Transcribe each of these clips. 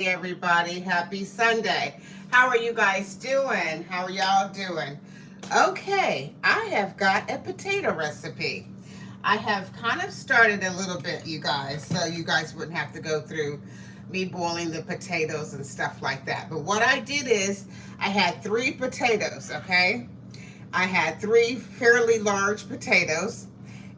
Everybody, happy Sunday. How are you guys doing? How are y'all doing? Okay, I have got a potato recipe. I have kind of started a little bit, you guys, so you guys wouldn't have to go through me boiling the potatoes and stuff like that. But what I did is I had three potatoes, okay? I had three fairly large potatoes,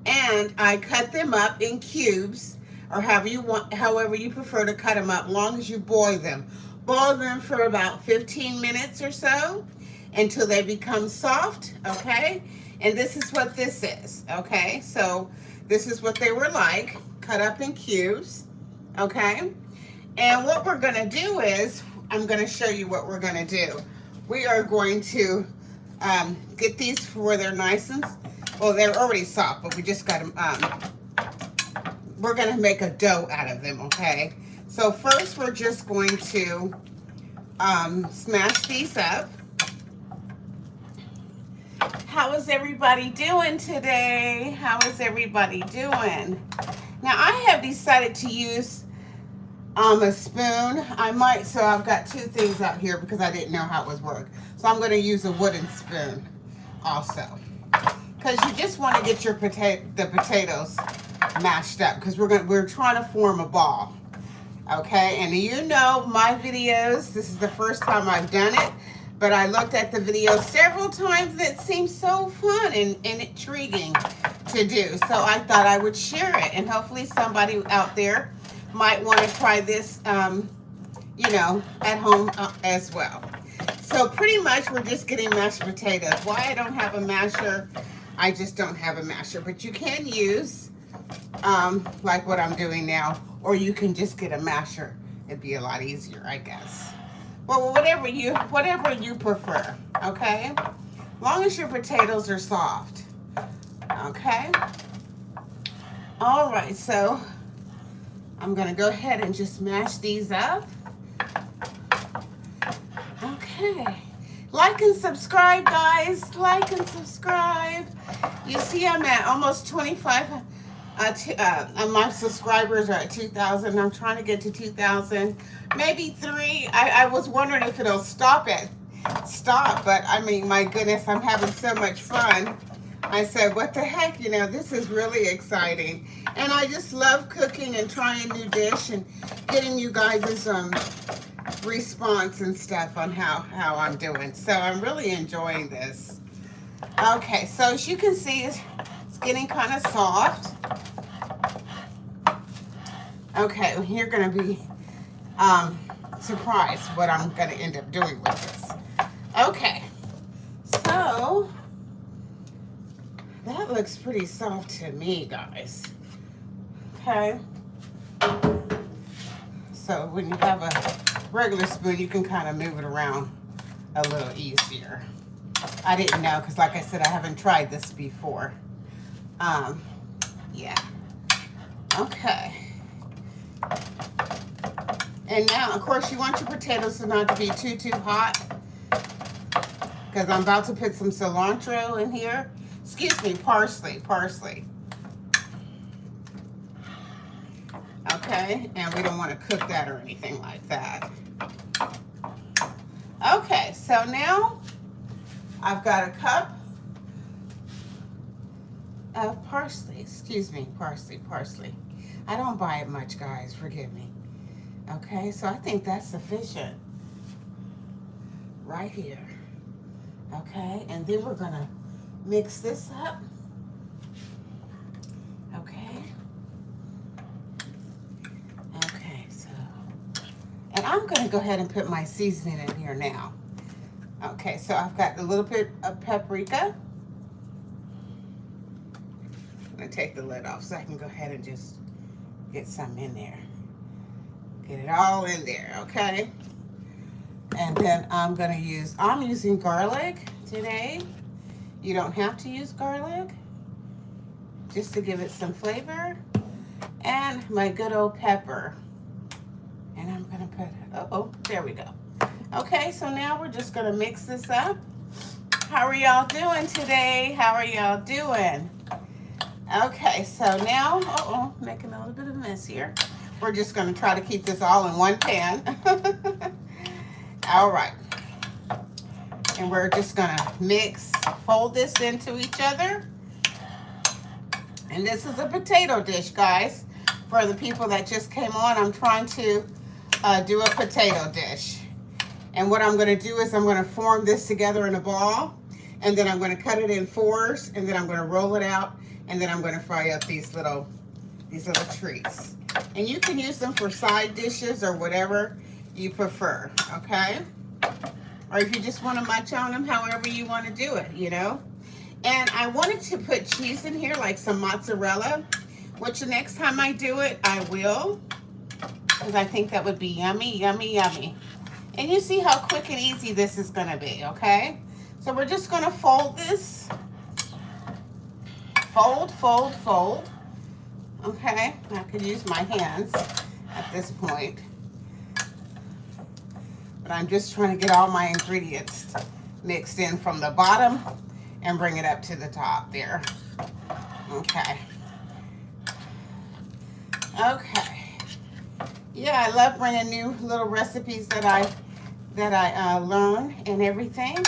and I cut them up in cubes, or however you prefer to cut them up, long as you boil them. Boil them for about 15 minutes or so until they become soft, okay? And this is what this is, okay? So this is what they were like, cut up in cubes, okay? And what we're gonna do is, I'm gonna show you what we're gonna do. We are going to get these where they're nice and, well, they're already soft, but we just got them, we're gonna make a dough out of them, okay? So first we're just going to smash these up. How is everybody doing today? How is everybody doing? Now I have decided to use a spoon. So I've got two things out here because I didn't know how it was work. So I'm gonna use a wooden spoon also. Because you just want to get the potatoes mashed up, because we're trying to form a ball. Okay, and you know my videos, this is the first time I've done it, but I looked at the video several times and it seemed so fun and intriguing to do. So I thought I would share it, and hopefully somebody out there might want to try this, at home as well. So pretty much we're just getting mashed potatoes. Why I don't have a masher, I just don't have a masher. But you can use, like what I'm doing now, or you can just get a masher. It'd be a lot easier, I guess. Well, whatever you prefer, okay? Long as your potatoes are soft, okay? All right, so I'm gonna go ahead and just mash these up. Okay. Like and subscribe, guys. Like and subscribe. You see, I'm at almost 25. My subscribers are at 2,000. I'm trying to get to 2,000. Maybe 3. I was wondering if it'll stop, but I mean, my goodness, I'm having so much fun. I said, what the heck, this is really exciting. And I just love cooking and trying new dish and getting you guys' response and stuff on how I'm doing. So I'm really enjoying this. Okay, so as you can see, it's getting kind of soft. Okay, well, you're gonna be surprised what I'm gonna end up doing with this. Okay, so that looks pretty soft to me, guys. Okay, so when you have a regular spoon, you can kind of move it around a little easier. I didn't know, because like I said, I haven't tried this before. Yeah. Okay. And now, of course, you want your potatoes to not to be too hot, because I'm about to put some cilantro in here. Excuse me, parsley. Okay, and we don't want to cook that or anything like that. Okay, so now I've got a cup of parsley. Excuse me, parsley. I don't buy it much, guys, forgive me. Okay, so I think that's sufficient right here. Okay, and then we're gonna mix this up. Okay, so, and I'm gonna go ahead and put my seasoning in here now. Okay, so I've got a little bit of paprika. I'm gonna take the lid off so I can go ahead and just get some in there. Get it all in there, okay? And then I'm using garlic today. You don't have to use garlic, just to give it some flavor. And my good old pepper. And I'm gonna put, there we go. Okay, so now we're just gonna mix this up. How are y'all doing today? How are y'all doing? Okay, so now, making a little bit of a mess here. we're just going to try to keep this all in one pan. All right. And we're just going to fold this into each other. And this is a potato dish, guys. For the people that just came on, I'm trying to do a potato dish. And what I'm going to do is I'm going to form this together in a ball. And then I'm going to cut it in fours. And then I'm going to roll it out. And then I'm going to fry up these little treats. And you can use them for side dishes or whatever you prefer, okay? Or if you just want to munch on them, however you want to do it, you know? And I wanted to put cheese in here, like some mozzarella, which the next time I do it, I will. Because I think that would be yummy, yummy, yummy. And you see how quick and easy this is going to be, okay? So we're just going to fold this. Fold, fold, fold. Okay, I could use my hands at this point. But I'm just trying to get all my ingredients mixed in from the bottom and bring it up to the top there. Okay. Okay. Yeah, I love bringing new little recipes that I learn and everything.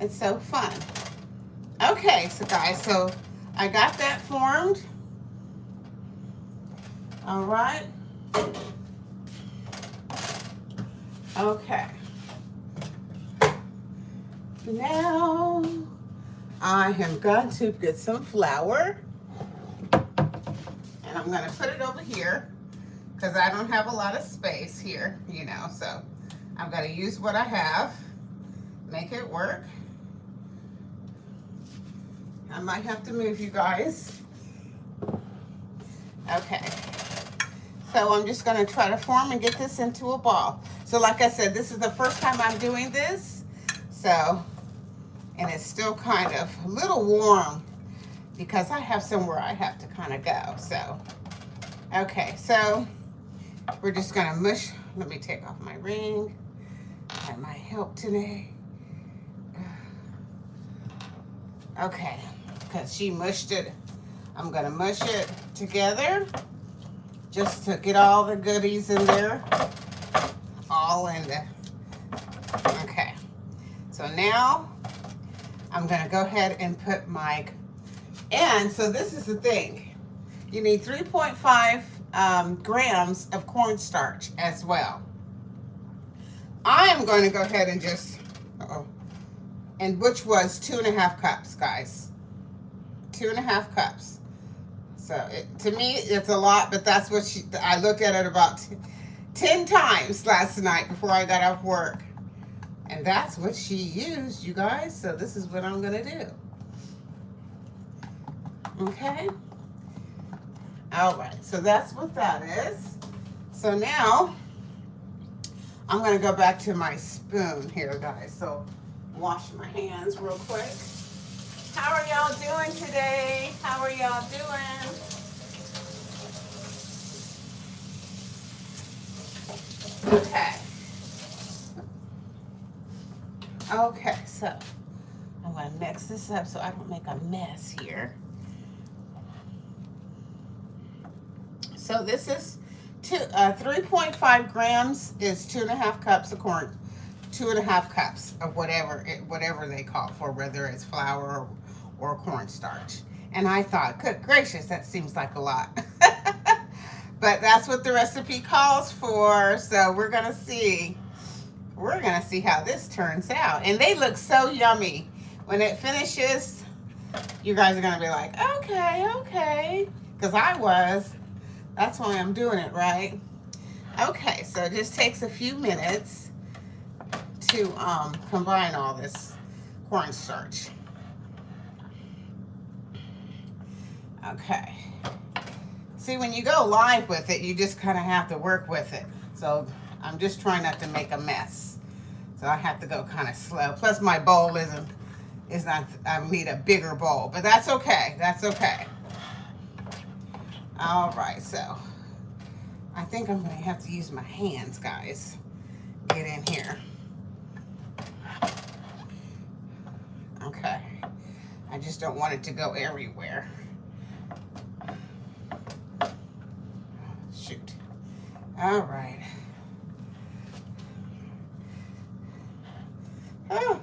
It's so fun. Okay, so guys, so I got that formed. All right. Okay. Now I am going to get some flour. And I'm going to put it over here because I don't have a lot of space here, you know. So I've got to use what I have, make it work. I might have to move, you guys. Okay. So I'm just going to try to form and get this into a ball. So like I said, this is the first time I'm doing this. So, and it's still kind of a little warm because I have somewhere I have to kind of go. So, okay, so we're just going to mush. Let me take off my ring. That might help today. Okay, because she mushed it. I'm going to mush it together. Just to get all the goodies in there, all in the, okay. So now I'm gonna go ahead and put and so this is the thing. You need 3.5 grams of cornstarch as well. I am going to go ahead and just, and which was 2.5 cups, guys. 2.5 cups. So to me, it's a lot, but that's what I looked at it about 10 times last night before I got off work. And that's what she used, you guys. So this is what I'm going to do. Okay. All right. So that's what that is. So now I'm going to go back to my spoon here, guys. So wash my hands real quick. How are y'all doing today? How are y'all doing? Okay. Okay, so I'm going to mix this up so I don't make a mess here. So this is 3.5 grams is 2.5 cups of corn. 2.5 cups of whatever they call for, whether it's flour or cornstarch. And I thought, good gracious, that seems like a lot. But that's what the recipe calls for. So we're gonna see how this turns out. And they look so yummy. When it finishes, you guys are gonna be like, okay. Because I was. That's why I'm doing it, right? Okay, so it just takes a few minutes to combine all this cornstarch. Okay. See, when you go live with it, you just kind of have to work with it. So I'm just trying not to make a mess. So I have to go kind of slow. Plus my bowl is not, I need a bigger bowl, but that's okay. That's okay. All right, so I think I'm going to have to use my hands, guys. Get in here. Okay. I just don't want it to go everywhere. Shoot. All right. Oh.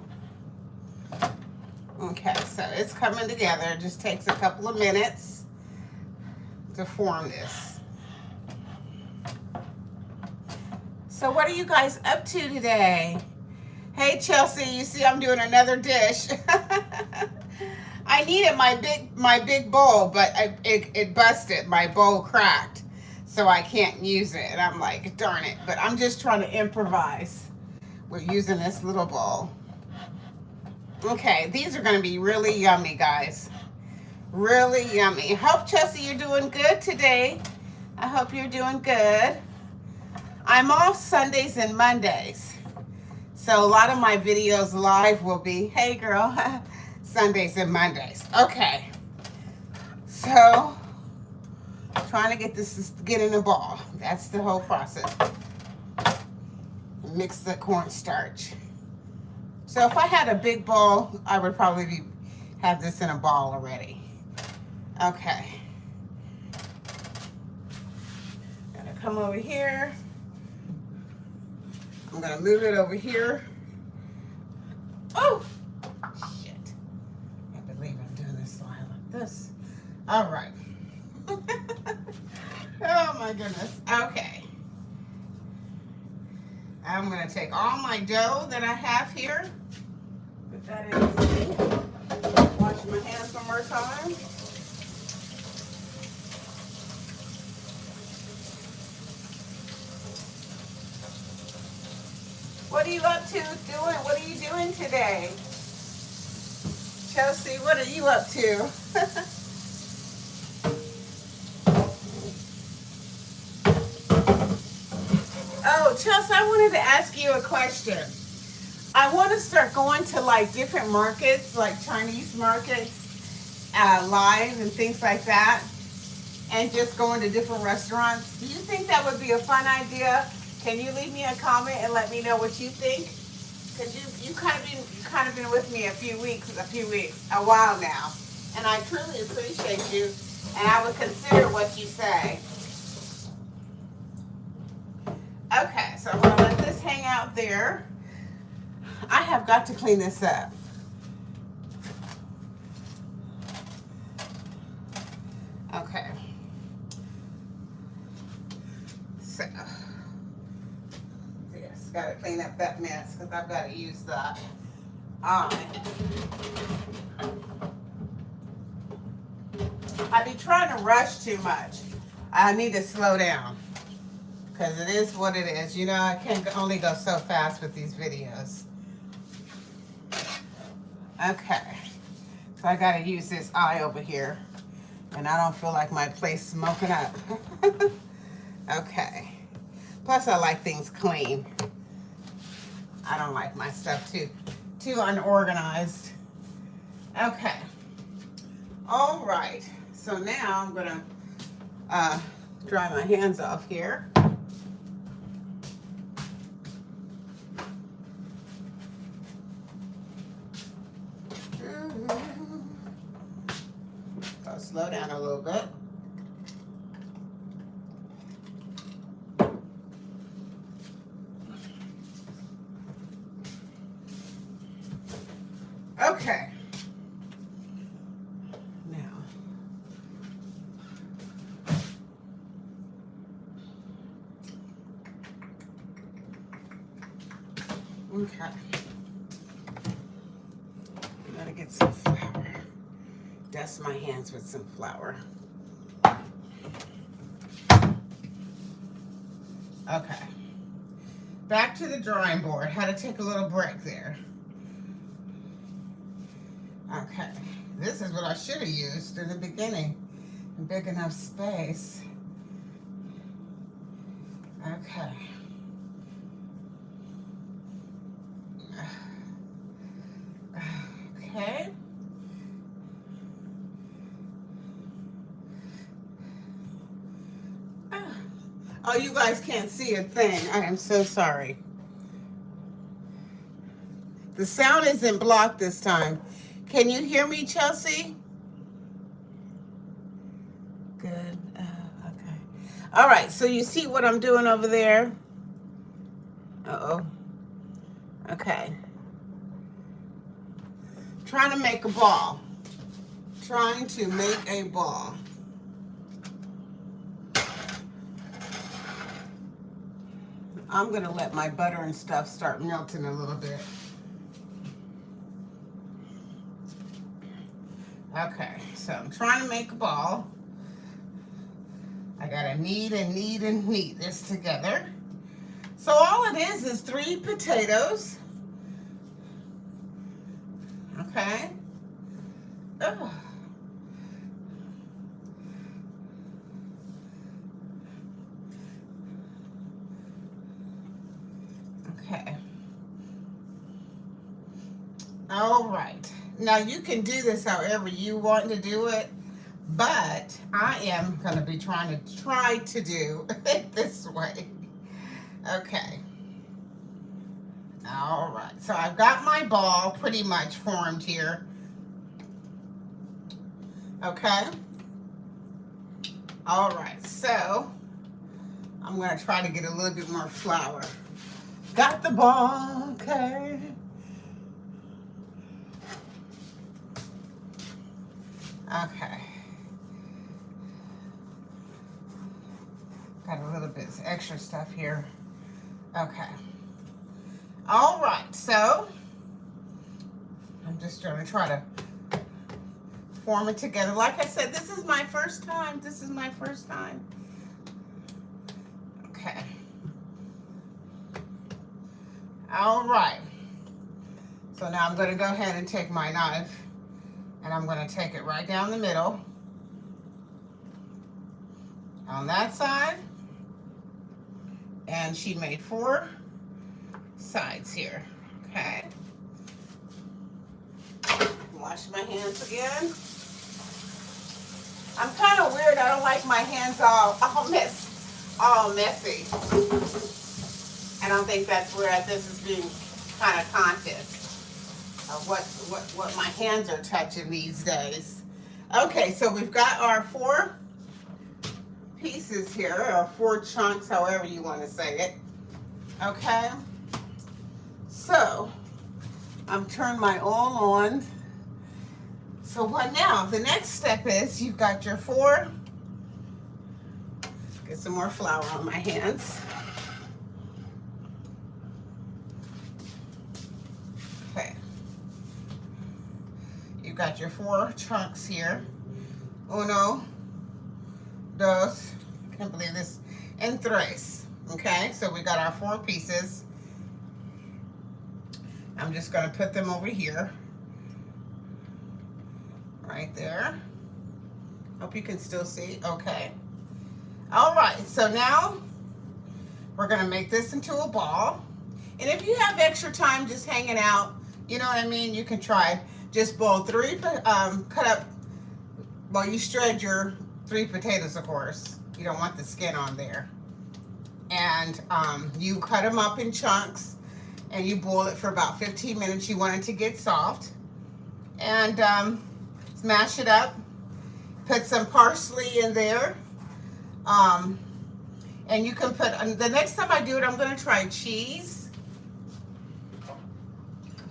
Okay, so it's coming together. It just takes a couple of minutes to form this. So what are you guys up to today? Hey Chelsea, you see I'm doing another dish. I needed my big bowl, but it busted. My bowl cracked, so I can't use it. And I'm like, darn it. But I'm just trying to improvise with using this little bowl. Okay, these are going to be really yummy, guys. Really yummy. Hope, Chelsea, you're doing good today. I hope you're doing good. I'm off Sundays and Mondays. So a lot of my videos live will be, hey girl, Sundays and Mondays. Okay. So, trying to get this to get in a ball. That's the whole process. Mix the cornstarch. So if I had a big bowl, I would probably have this in a ball already. Okay. Gonna come over here. I'm gonna move it over here. Oh, shit. I can't believe I'm doing this slide like this. All right. Oh my goodness. Okay. I'm gonna take all my dough that I have here. Put that in the sink. Wash my hands one more time. What are you up to doing? What are you doing today? Chelsea, what are you up to? Oh, Chelsea, I wanted to ask you a question. I want to start going to like different markets, like Chinese markets, live and things like that, and just going to different restaurants. Do you think that would be a fun idea? Can you leave me a comment and let me know what you think? Because you kind of been with me a while now, and I truly appreciate you, and I would consider what you say. Okay, so I'm gonna let this hang out there. I have got to clean this up. Okay. So, yes, gotta clean up that mess because I've got to use the I be trying to rush too much. I need to slow down because it is what it is. You know, I can't only go so fast with these videos. Okay, so I gotta use this eye over here, and I don't feel like my plate's smoking up. Okay, plus I like things clean. I don't like my stuff too unorganized. Okay, all right, so now I'm gonna dry my hands off here. I'll slow down a little bit. Okay. Now. Okay. Gotta get some flour. Dust my hands with some flour. Okay. Back to the drawing board. Had to take a little break there. Okay. This is what I should have used in the beginning. A big enough space. Okay. Okay. Oh, you guys can't see a thing. I am so sorry. The sound isn't blocked this time. Can you hear me, Chelsea? Good. Okay. All right, so you see what I'm doing over there? Uh-oh. Okay. Trying to make a ball. Trying to make a ball. I'm going to let my butter and stuff start melting a little bit. Okay, so I'm trying to make a ball. I got to knead and knead and knead this together. So all it is 3 potatoes. Okay. Ugh. Okay. All right. Now you can do this however you want to do it, but I am going to be trying to do it this way. Okay. All right. So I've got my ball pretty much formed here. Okay. All right. So I'm going to try to get a little bit more flour. Got the ball. Okay. Okay. Got a little bit of extra stuff here. Okay. All right, so I'm just going to try to form it together. Like I said, this is my first time. This is my first time. Okay. All right. So now I'm going to go ahead and take my knife and I'm going to take it right down the middle on that side. And she made 4 sides here. Okay. Wash my hands again. I'm kind of weird. I don't like my hands all messy. I don't think that's where this is being kind of conscious of what my hands are touching these days. Okay, so we've got our 4 pieces here, or 4 chunks, however you want to say it. Okay, so I'm turning my oil on. So what now? The next step is you've got your 4. Get some more flour on my hands. Okay. You've got your 4 chunks here. Uno, dos, can't believe this, and tres. Okay, so we got our 4 pieces. I'm just going to put them over here. Right there. Hope you can still see. Okay. All right, so now we're going to make this into a ball. And if you have extra time just hanging out, you know what I mean, you can try. Just boil 3, cut up, well, you shred your 3 potatoes, of course. You don't want the skin on there. And you cut them up in chunks and you boil it for about 15 minutes. You want it to get soft. And smash it up. Put some parsley in there. And you can put, the next time I do it, I'm going to try cheese.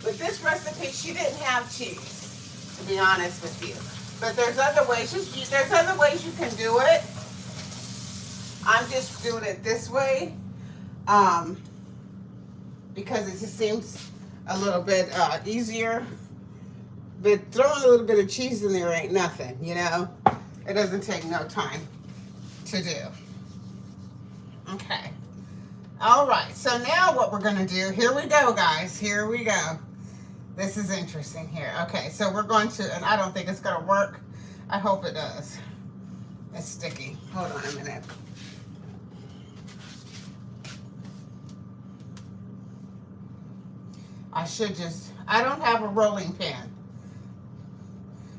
With this recipe, she didn't have cheese, to be honest with you. But there's other ways. There's other ways you can do it. I'm just doing it this way because it just seems a little bit easier. But throwing a little bit of cheese in there ain't nothing, you know. It doesn't take no time to do. Okay. All right. So now what we're going to do, here we go, guys. Here we go. This is interesting here. Okay, so we're going to, and I don't think it's going to work. I hope it does. It's sticky. Hold on a minute. I don't have a rolling pin.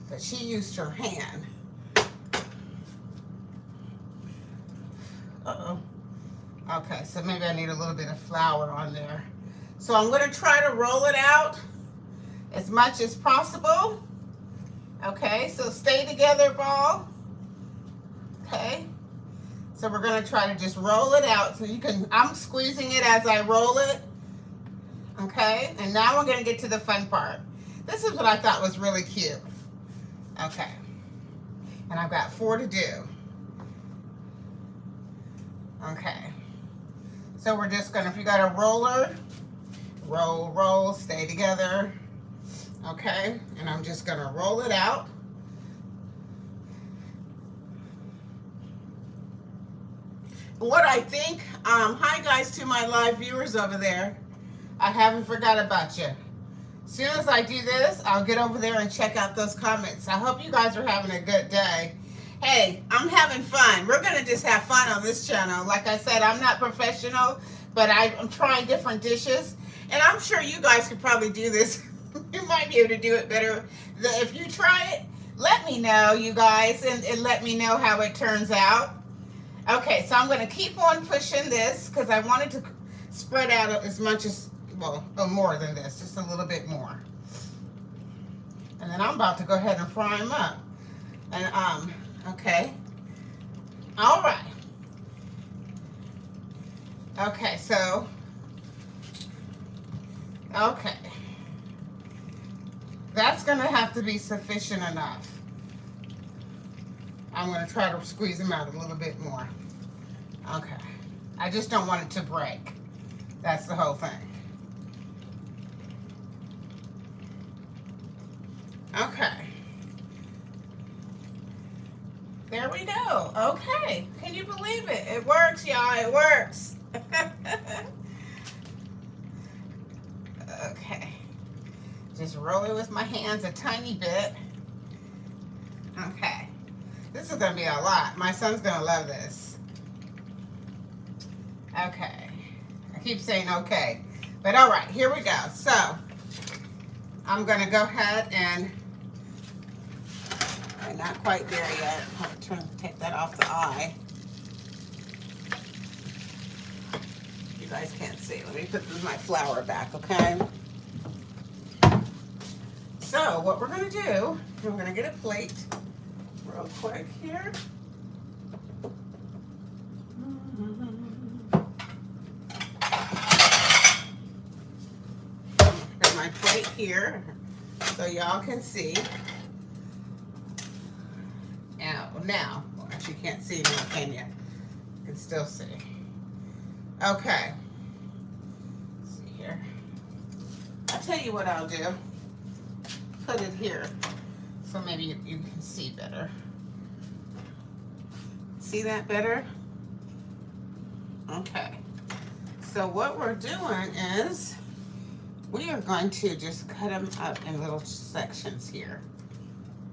But she used her hand. Uh-oh. Okay, so maybe I need a little bit of flour on there. So I'm going to try to roll it out as much as possible. Okay, so stay together, ball. Okay. So we're gonna try to just roll it out. So you can, I'm squeezing it as I roll it. Okay, and now we're gonna get to the fun part. This is what I thought was really cute. Okay, and I've got 4 to do. Okay, so we're just gonna, if you got a roller, roll, roll, stay together. Okay, and I'm just gonna roll it out. What I think, hi guys to my live viewers over there. I haven't forgot about you. As soon as I do this, I'll get over there and check out those comments. I hope you guys are having a good day. Hey, I'm having fun. We're gonna just have fun on this channel. Like I said, I'm not professional, but I'm trying different dishes. And I'm sure you guys could probably do this. You might be able to do it better. If you try it, let me know, you guys, and let me know how it turns out. Okay, so I'm gonna keep on pushing this because I wanted to spread out as much as, well, more than this, just a little bit more. And then I'm about to go ahead and fry them up. And, okay. All right. Okay, so, okay. That's gonna have to be sufficient enough. I'm gonna try to squeeze them out a little bit more. Okay. I just don't want it to break. That's the whole thing. Okay. There we go. Okay. Can you believe it? It works, y'all. It works. Okay. Just roll it with my hands a tiny bit. Okay. This is going to be a lot. My son's going to love this. Okay. I keep saying okay. But all right, here we go. So, I'm going to go ahead and, I'm not quite there yet. I'll take that off the eye. You guys can't see. Let me put my flour back, okay? So, what we're going to do, we're going to get a plate real quick here. Got my plate here so y'all can see. Now, well, actually you can't see now, can you? You can still see. Okay. Let's see here. I'll tell you what I'll do. Put it here so maybe you can see better. See that better? Okay. So what we're doing is we are going to just cut them up in little sections here.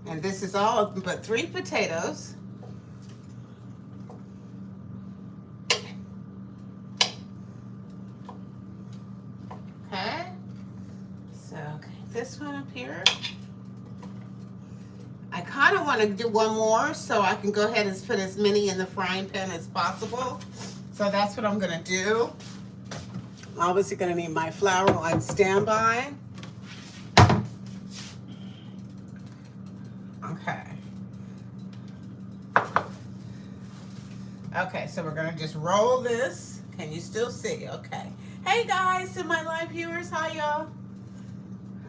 And this is all but 3 potatoes. Okay. So, okay, this one up here. I kind of want to do one more so I can go ahead and put as many in the frying pan as possible. So that's what I'm going to do. I'm obviously going to need my flour on standby. Okay. Okay, so we're going to just roll this. Can you still see? Okay. Hey guys, to my live viewers, hi y'all.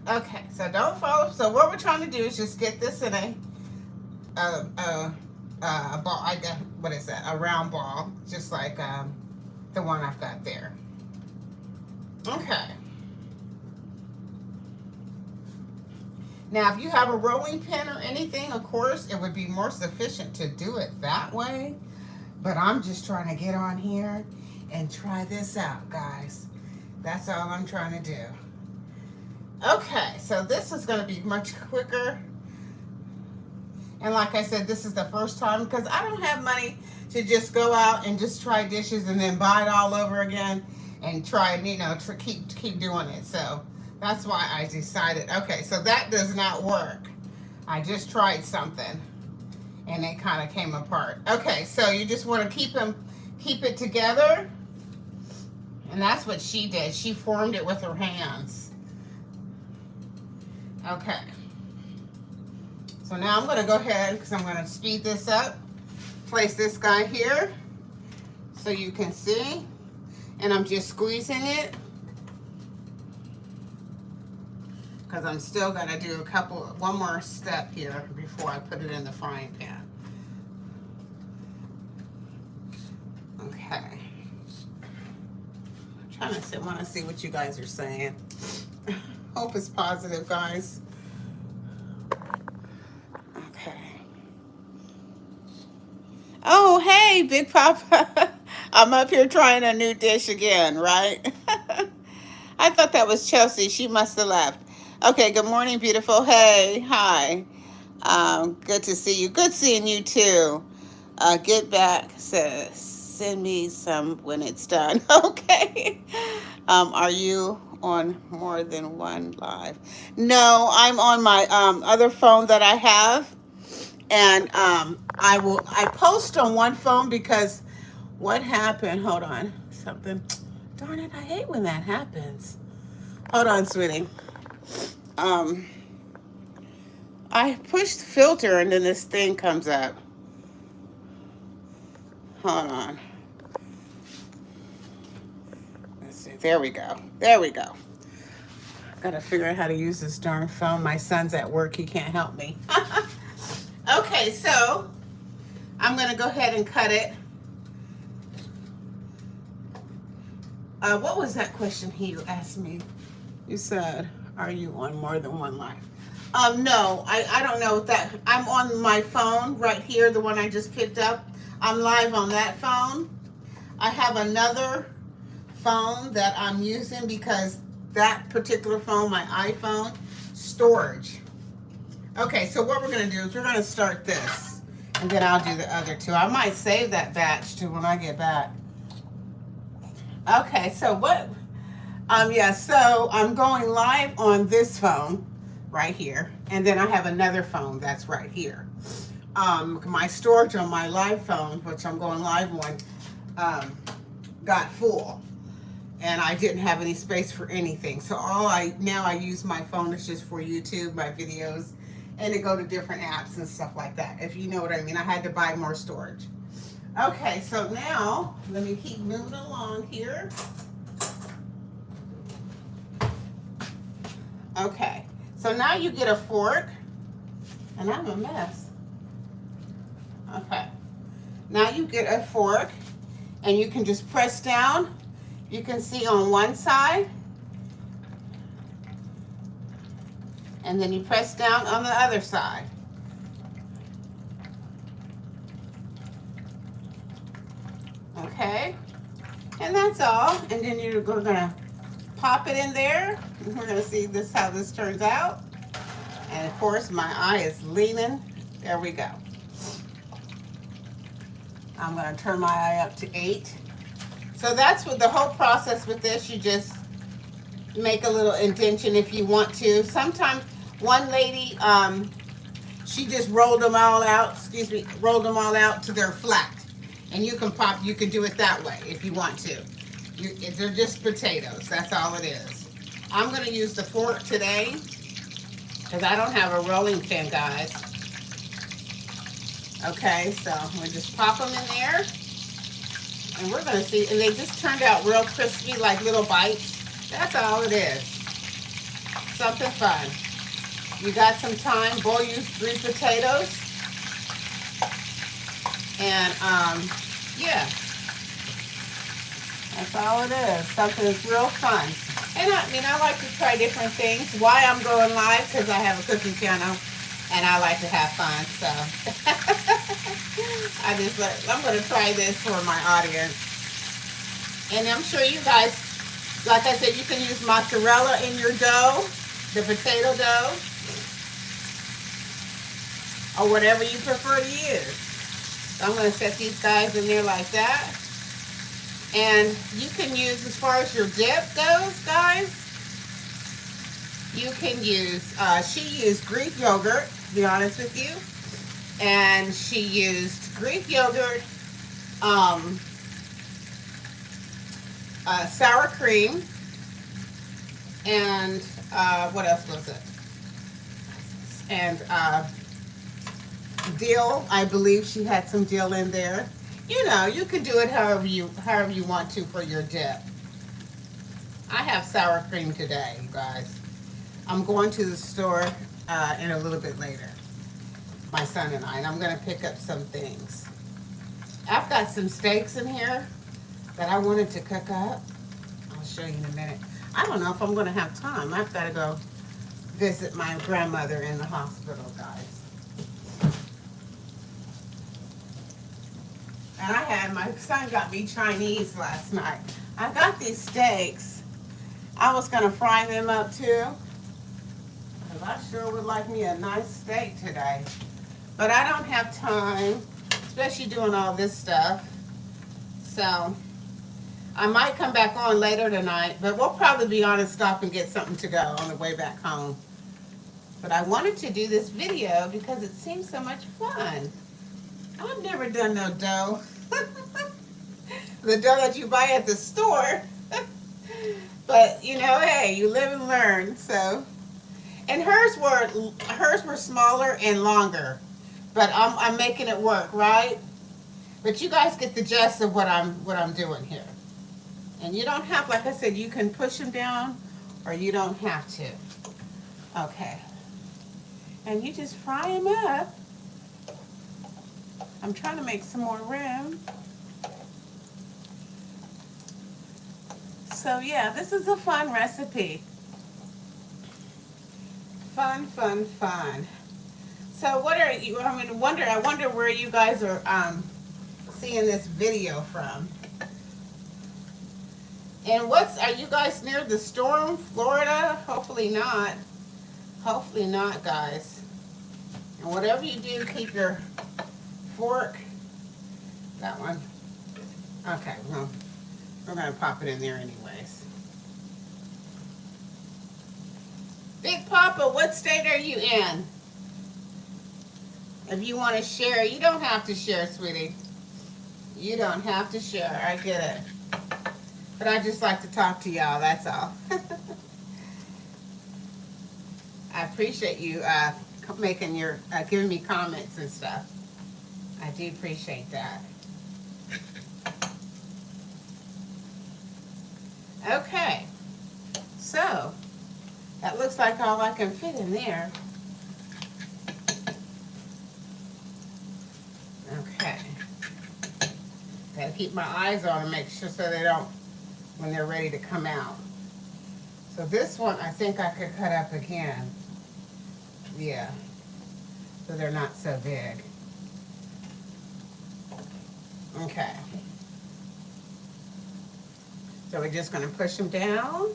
Okay, so don't follow. So what we're trying to do is just get this in a ball. I got, what is that? A round ball, just like the one I've got there. Okay. Now, if you have a rolling pin or anything, of course, it would be more sufficient to do it that way. But I'm just trying to get on here and try this out, guys. That's all I'm trying to do. Okay, so this is going to be much quicker. And like I said, this is the first time because I don't have money to just go out and just try dishes and then buy it all over again and try, you know, keep doing it. So that's why I decided, okay, so that does not work. I just tried something and it kind of came apart. Okay, so you just want to keep it together. And that's what she did. She formed it with her hands. Okay. So now I'm going to go ahead because I'm going to speed this up. Place this guy here. so you can see. And I'm just squeezing it because I'm still going to do one more step here before I put it in the frying pan. Okay. I'm trying to want to see what you guys are saying. Hope it's positive, guys. Okay. Oh, hey, Big Papa. I'm up here trying a new dish again, right? I thought that was Chelsea. She must have left. Okay, good morning, beautiful. Hey, hi. Good to see you. Good seeing you, too. Get back, says, send me some when it's done. Okay. Are you on more than one live? No, I'm on my other phone that I have. And I post on one phone because what happened? Hold on. Something. Darn it, I hate when that happens. Hold on, sweetie. I pushed the filter and then this thing comes up. Hold on. Let's see. There we go. There we go. Gotta figure out how to use this darn phone. My son's at work. He can't help me. Okay, so I'm gonna go ahead and cut it. What was that question you asked me? You said, are you on more than one live? No, I don't know that. I'm on my phone right here, the one I just picked up. I'm live on that phone. I have another phone that I'm using because that particular phone, my iPhone, storage. Okay, so what we're gonna do is we're gonna start this and then I'll do the other two. I might save that batch to when I get back. Okay, so yeah, so I'm going live on this phone right here, and then I have another phone that's right here. My storage on my live phone, which I'm going live on, got full, and I didn't have any space for anything. So now I use my phone is just for YouTube, my videos, and to go to different apps and stuff like that, if you know what I mean. I had to buy more storage. Okay, so now, let me keep moving along here. Okay, so now you get a fork, and I'm a mess. Okay, now you get a fork, and you can just press down. You can see on one side, and then you press down on the other side. Okay, and that's all. And then we're gonna pop it in there. And we're gonna see how this turns out. And of course, my eye is leaning. There we go. I'm gonna turn my eye up to 8. So that's what the whole process with this. You just make a little indentation if you want to. Sometimes one lady, she just rolled them all out. Rolled them all out to their flat. And you can do it that way if you want to. They're just potatoes, that's all it is. I'm gonna use the fork today because I don't have a rolling pin, guys. Okay, so we'll just pop them in there. And we're gonna see, and they just turned out real crispy, like little bites. That's all it is. Something fun. You got some time, boil you 3 potatoes. And yeah, that's all it is. Something that's real fun. And I like to try different things. Why I'm going live? Because I have a cooking channel and I like to have fun. So I'm going to try this for my audience. And I'm sure you guys, like I said, you can use mozzarella in your dough, the potato dough, or whatever you prefer to use. So I'm going to set these guys in there like that. And you can use, as far as your dip goes, guys, you can use, she used Greek yogurt, to be honest with you. And she used Greek yogurt, sour cream, and what else was it? And dill. I believe she had some dill in there. You know, you can do it however you want to for your dip. I have sour cream today, you guys. I'm going to the store in a little bit later, my son and I'm going to pick up some things. I've got some steaks in here that I wanted to cook up. I'll show you in a minute. I don't know if I'm going to have time. I've got to go visit my grandmother in the hospital, guys. And my son got me Chinese last night. I got these steaks. I was going to fry them up too. Because I sure would like me a nice steak today. But I don't have time, especially doing all this stuff. So I might come back on later tonight, but we'll probably be on and stop and get something to go on the way back home. But I wanted to do this video because it seems so much fun. I've never done no dough. The dough that you buy at the store. But you know, hey, you live and learn. So, and hers were smaller and longer, but I'm making it work, right? But you guys get the gist of what I'm doing here. And you don't have, like I said, you can push them down, or you don't have to. Okay. And you just fry them up. I'm trying to make some more room. So yeah, this is a fun recipe. Fun, fun, fun. So what are you, I wonder where you guys are seeing this video from. And are you guys near the storm, Florida? Hopefully not. Hopefully not, guys. And whatever you do, keep your fork, that one. Okay, well, we're gonna pop it in there anyways. Big Papa, what state are you in? If you want to share, you don't have to share, sweetie. You don't have to share, I get it. But I just like to talk to y'all, that's all. I appreciate you giving me comments and stuff. I do appreciate that. Okay, so that looks like all I can fit in there. Okay, gotta keep my eyes on them, make sure so they don't, when they're ready to come out. So this one, I think I could cut up again. Yeah, so they're not so big. Okay. So we're just gonna push them down.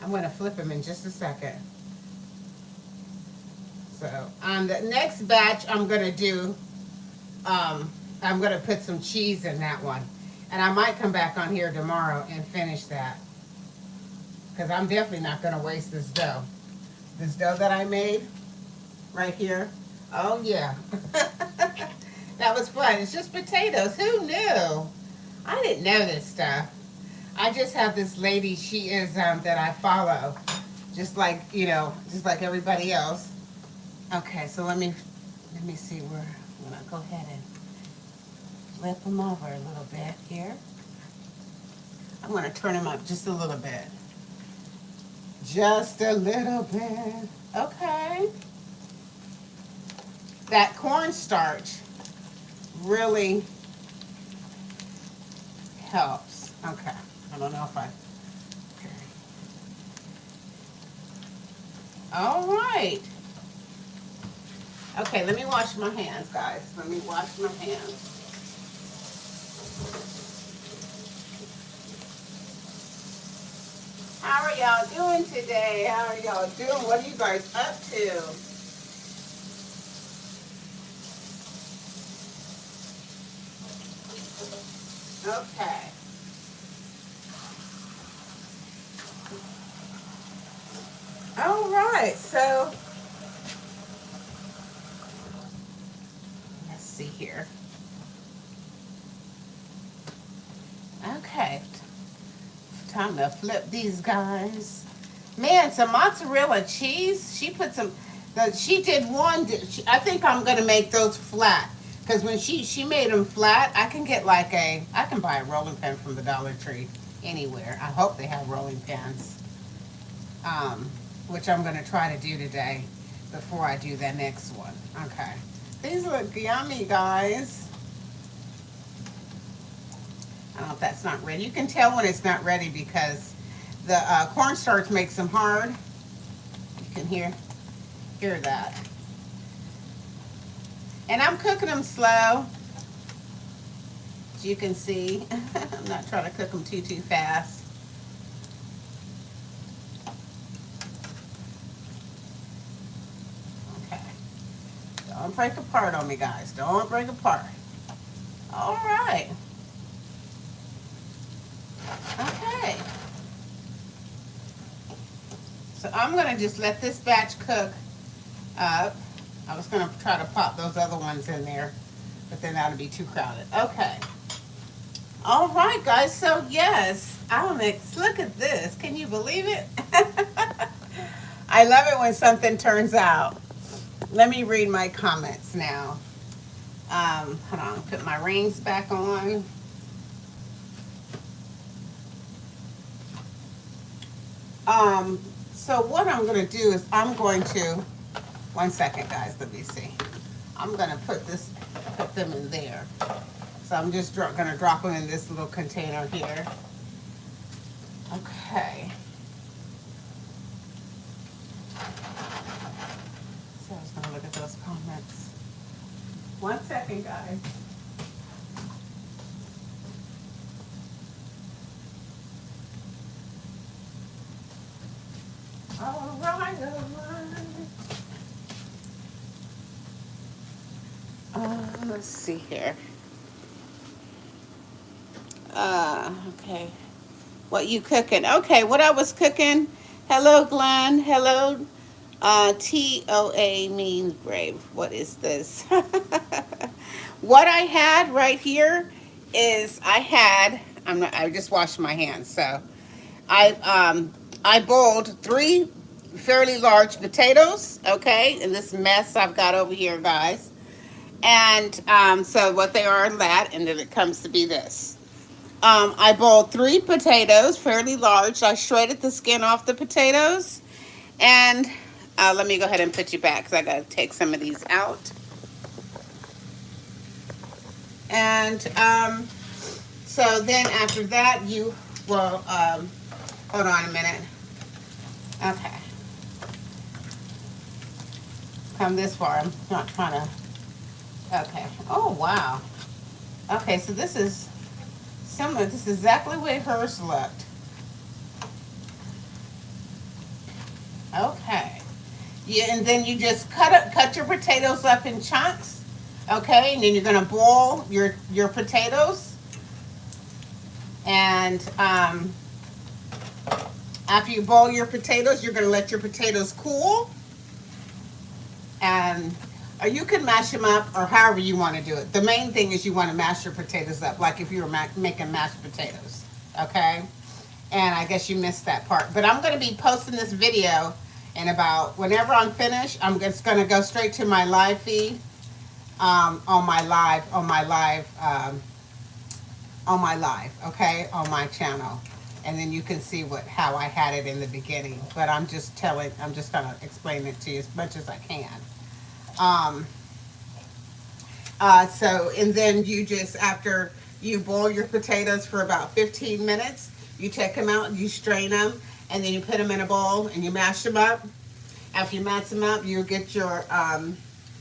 I'm gonna flip them in just a second. So on the next batch, I'm gonna do, I'm gonna put some cheese in that one. And I might come back on here tomorrow and finish that. Because I'm definitely not gonna waste this dough. This dough that I made right here. Oh yeah. That was fun. It's just potatoes. Who knew? I didn't know this stuff. I just have this lady, she is, that I follow. Just like, you know, just like everybody else. Okay, so let me see where, I'm gonna go ahead and flip them over a little bit here. I'm gonna turn them up just a little bit. Just a little bit. Okay. That cornstarch really helps. Okay. I don't know if okay. All right. Okay, let me wash my hands, guys. Let me wash my hands. How are y'all doing today? How are y'all doing? What are you guys up to? Okay. All right, so let's see here. Okay, time to flip these guys. Man, some mozzarella cheese. She put some, she did one, I think I'm gonna make those flat Because when she made them flat, I can get like I can buy a rolling pin from the Dollar Tree anywhere. I hope they have rolling pins, which I'm going to try to do today before I do the next one. Okay. These look yummy, guys. I don't know if that's not ready. You can tell when it's not ready because the cornstarch makes them hard. You can hear that. And I'm cooking them slow, as you can see. I'm not trying to cook them too fast. Okay. Don't break apart on me, guys. Don't break apart. All right. Okay. So I'm going to just let this batch cook up. I was going to try to pop those other ones in there, but then that would be too crowded. Okay. All right, guys. So, yes, Alex, look at this. Can you believe it? I love it when something turns out. Let me read my comments now. Hold on. Put my rings back on. So what I'm going to do is I'm going to, one second, guys, let me see. I'm going to put them in there. So I'm just going to drop them in this little container here. Okay. So I was going to look at those comments. One second, guys. All right, let's see here. Okay. What you cooking? Okay, what I was cooking. Hello, Glenn. Hello. TOA means brave. What is this? What I had right here is I just washed my hands, so I boiled 3 fairly large potatoes, okay, in this mess I've got over here, guys. And so what they are in that, and then it comes to be this. I boiled 3 potatoes, fairly large. I shredded the skin off the potatoes. And let me go ahead and put you back because I got to take some of these out. And so then after that, you will, hold on a minute. Okay. Come this far. I'm not trying to. Okay. Oh, wow. Okay, so this is similar. This is exactly the way hers looked. Okay. Yeah, and then you just cut your potatoes up in chunks. Okay, and then you're gonna boil your potatoes. And after you boil your potatoes, you're gonna let your potatoes cool. And or you can mash them up or however you want to do it. The main thing is you want to mash your potatoes up, like if you were making mashed potatoes, okay? And I guess you missed that part. But I'm going to be posting this video in about, whenever I'm finished, I'm just going to go straight to my live feed on my live, okay, on my channel. And then you can see how I had it in the beginning. But I'm just going to explain it to you as much as I can. And then you just, after you boil your potatoes for about 15 minutes, you take them out and you strain them, and then you put them in a bowl and you mash them up. After you mash them up, you get your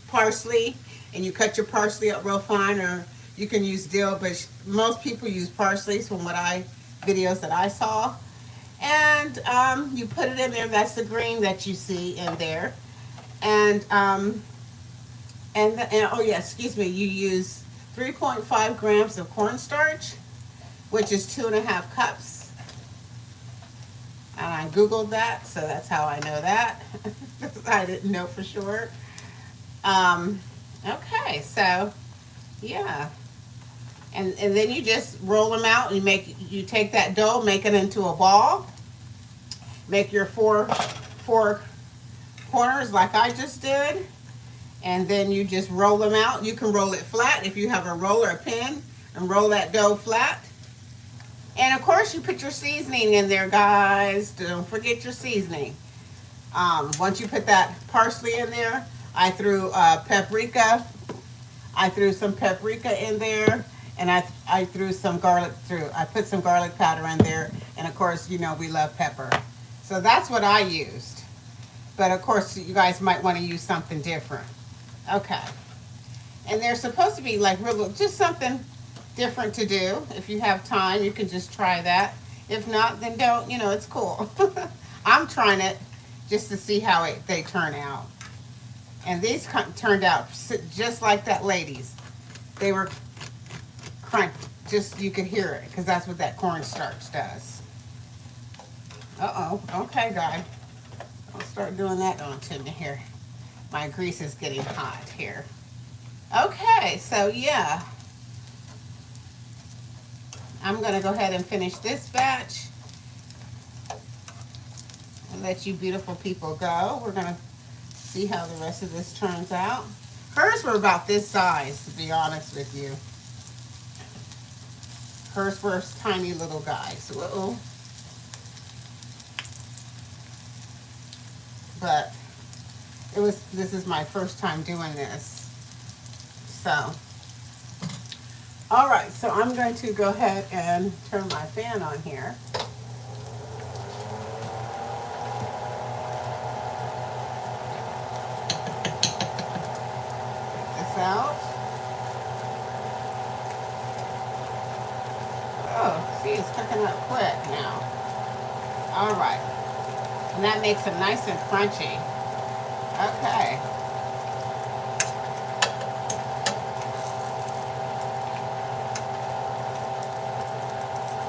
parsley, and you cut your parsley up real fine, or you can use dill, but most people use parsley from videos that I saw. And you put it in there. That's the green that you see in there. And oh yeah, excuse me, you use 3.5 grams of cornstarch, which is 2.5 cups. And I Googled that, so that's how I know that. I didn't know for sure. Okay, so yeah. And then you just roll them out, and you take that dough, make it into a ball. Make your four corners like I just did. And then you just roll them out. You can roll it flat if you have a roller, a pin, and roll that dough flat. And of course, you put your seasoning in there, guys. Don't forget your seasoning. Once you put that parsley in there, I threw paprika. I threw some paprika in there, and I threw some garlic through. I put some garlic powder in there, and of course, you know we love pepper. So that's what I used. But of course, you guys might want to use something different. Okay. And they're supposed to be like real, just something different to do. If you have time, you can just try that. If not, then don't. You know, it's cool. I'm trying it just to see how they turn out. And these turned out just like that, ladies. They were crunch. Just you could hear it because that's what that cornstarch does. Uh-oh. Okay, guys. I'll start doing that onto me here. My grease is getting hot here. Okay, so yeah. I'm going to go ahead and finish this batch and let you beautiful people go. We're going to see how the rest of this turns out. Hers were about this size, to be honest with you. Hers were tiny little guys. Uh-oh. But this is my first time doing this. So, all right, so I'm going to go ahead and turn my fan on here. Take this out. Oh, see, it's cooking up quick now. All right. And that makes them nice and crunchy. Okay.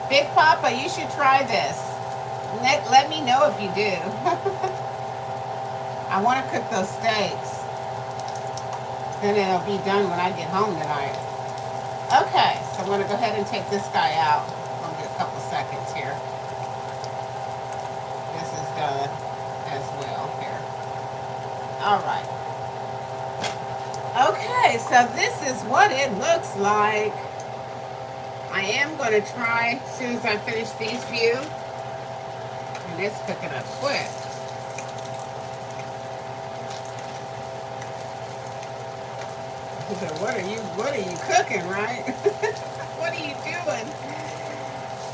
Big Papa, you should try this. Let me know if you do. I want to cook those steaks. Then it'll be done when I get home tonight. Okay, so I'm going to go ahead and take this guy out. I'll get a couple seconds here. This is done as well here. All right. Okay, so this is what it looks like. I am going to try as soon as I finish these few. And it's cooking up quick. So what are you cooking, right? What are you doing?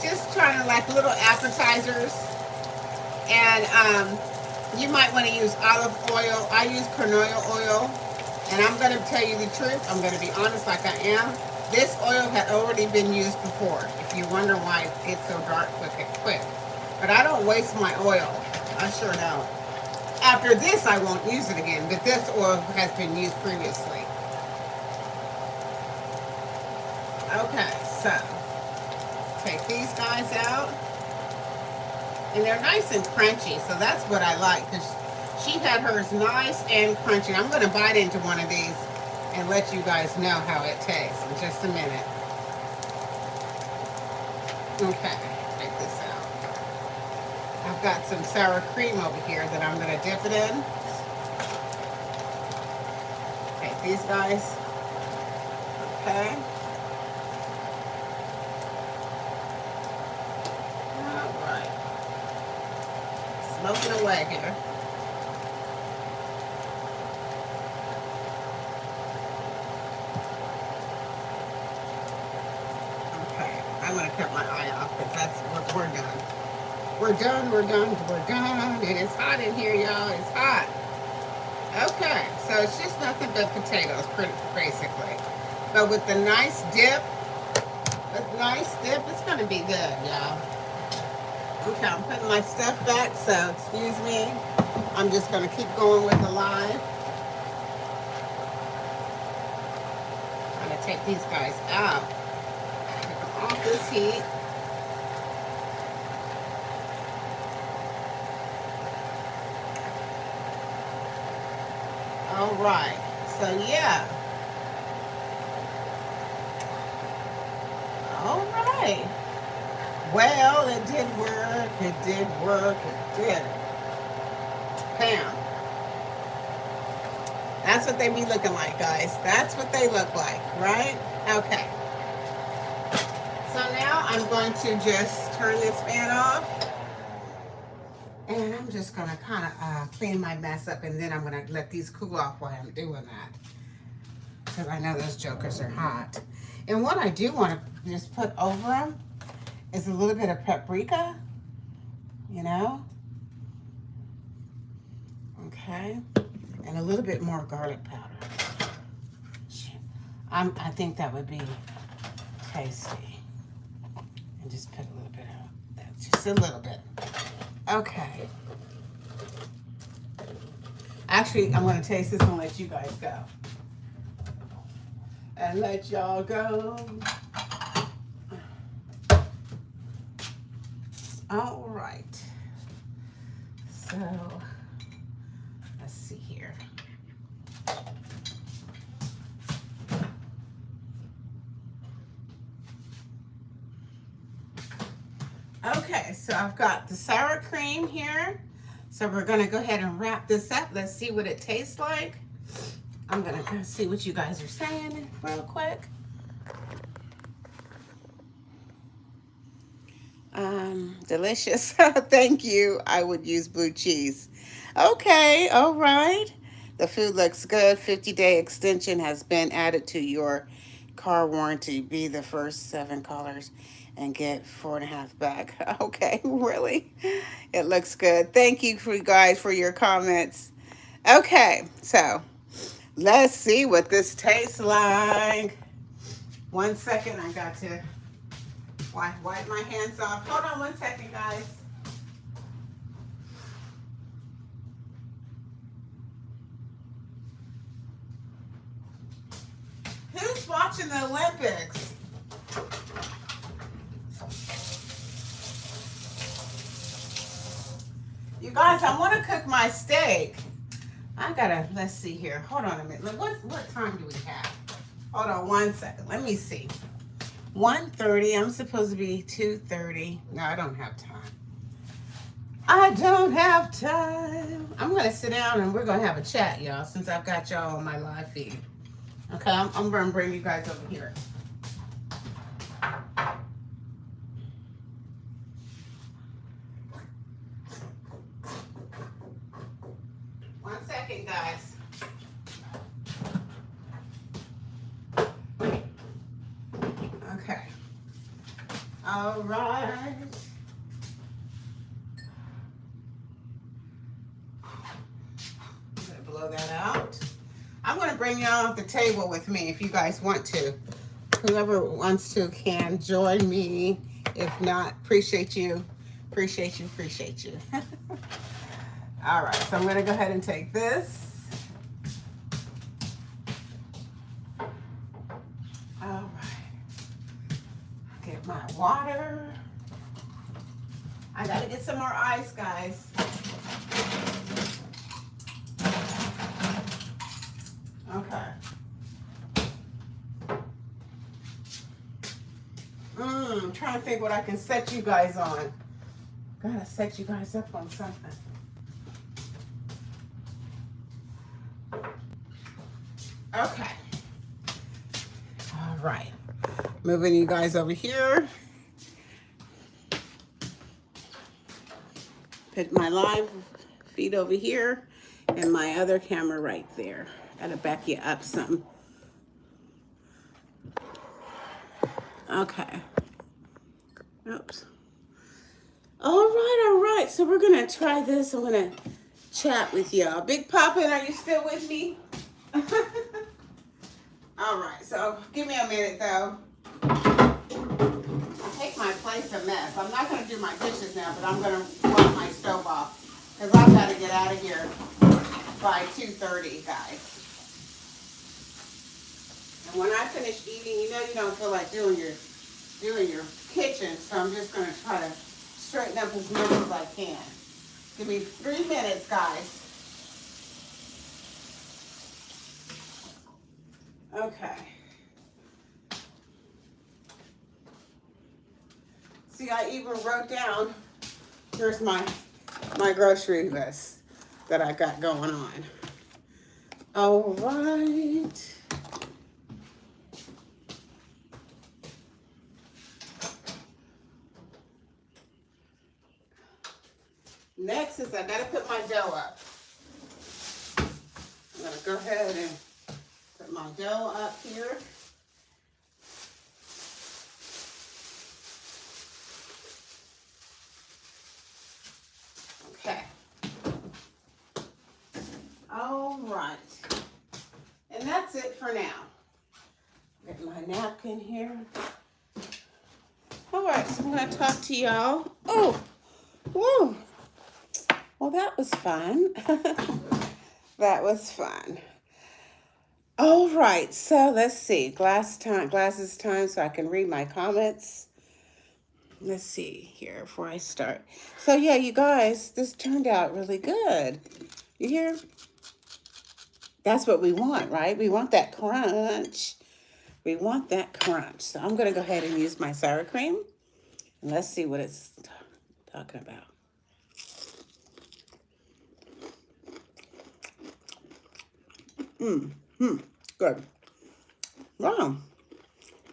Just trying to like little appetizers. And you might want to use olive oil. I use canola oil. And I'm going to tell you the truth. I'm going to be honest like I am. This oil had already been used before. If you wonder why it gets so dark quick. But I don't waste my oil. I sure don't. After this, I won't use it again. But this oil has been used previously. Okay, so take these guys out. And they're nice and crunchy, so that's what I like. Because she had hers nice and crunchy. I'm going to bite into one of these and let you guys know how it tastes in just a minute. Okay, take this out. I've got some sour cream over here that I'm going to dip it in. Take these guys. Okay. Alright. Smoking away here. I'm going to cut my eye off because that's, we're done. We're done. And it's hot in here, y'all. It's hot. Okay, so it's just nothing but potatoes, basically. But with the nice dip, it's going to be good, y'all. Okay, I'm putting my stuff back, so excuse me. I'm just going to keep going with the line. I'm going to take these guys out. Off this heat. All right, so yeah. All right. Well, it did work. It did. Pam. That's what they be looking like, guys. That's what they look like, right? Okay. So now I'm going to just turn this fan off. And I'm just going to kind of clean my mess up. And then I'm going to let these cool off while I'm doing that. Because I know those jokers are hot. And what I do want to just put over them is a little bit of paprika. You know? Okay. And a little bit more garlic powder. I think that would be tasty. And just put a little bit of that, just a little bit. Okay. Actually, I'm going to taste this and let you guys go. And let y'all go. All right. So, let's see here. Okay, so I've got the sour cream here. So we're gonna go ahead and wrap this up. Let's see what it tastes like. I'm gonna see what you guys are saying real quick. Delicious. Thank you. I would use blue cheese. Okay, all right. The food looks good. 50-day extension has been added to your car warranty. Be the first 7 callers and get 4.5 back. Okay, really? It looks good. Thank you for you guys for your comments. Okay, so let's see what this tastes like. 1 second, I got to wipe my hands off. Hold on 1 second, guys. Who's watching the Olympics? You guys, I want to cook my steak. I gotta, let's see here. Hold on a minute. What time do we have? Hold on 1 second. Let me see. 1:30. I'm supposed to be 2:30. No, I don't have time. I don't have time. I'm gonna sit down and we're gonna have a chat, y'all, since I've got y'all on my live feed. Okay, I'm gonna bring you guys over here. One second, guys. Okay. All right. I'm gonna blow that out. I'm gonna bring y'all off the table with me if you guys want to. Whoever wants to can join me. If not, appreciate you. Appreciate you, appreciate you. All right, so I'm gonna go ahead and take this. All right. Get my water. I gotta get some more ice, guys. Okay. I'm trying to think what I can set you guys on. Gotta set you guys up on something. Okay. All right. Moving you guys over here. Put my live feed over here and my other camera right there. Gotta back you up some. Okay. Oops. All right. So we're gonna try this. I'm gonna chat with y'all. Big Poppin', are you still with me? All right, so give me a minute though. I take my place a mess. I'm not gonna do my dishes now, but I'm gonna run my stove off because I've got to get out of here by 2:30, guys. And when I finish eating, you know you don't feel like doing your kitchen, so I'm just gonna try to straighten up as much as I can. Give me 3 minutes, guys. Okay. See, I even wrote down, here's my grocery list that I got going on. All right. Next is I gotta put my dough up. I'm gonna go ahead and put my dough up here. Okay. All right. And that's it for now. Get my napkin here. All right, so I'm gonna talk to y'all. Oh, whoa. Well, that was fun. That was fun. All right, so let's see. Glasses time so I can read my comments. Let's see here before I start. So yeah, you guys, this turned out really good. You hear? That's what we want, right? We want that crunch. We want that crunch. So I'm gonna go ahead and use my sour cream. And let's see what it's talking about. Good. Wow.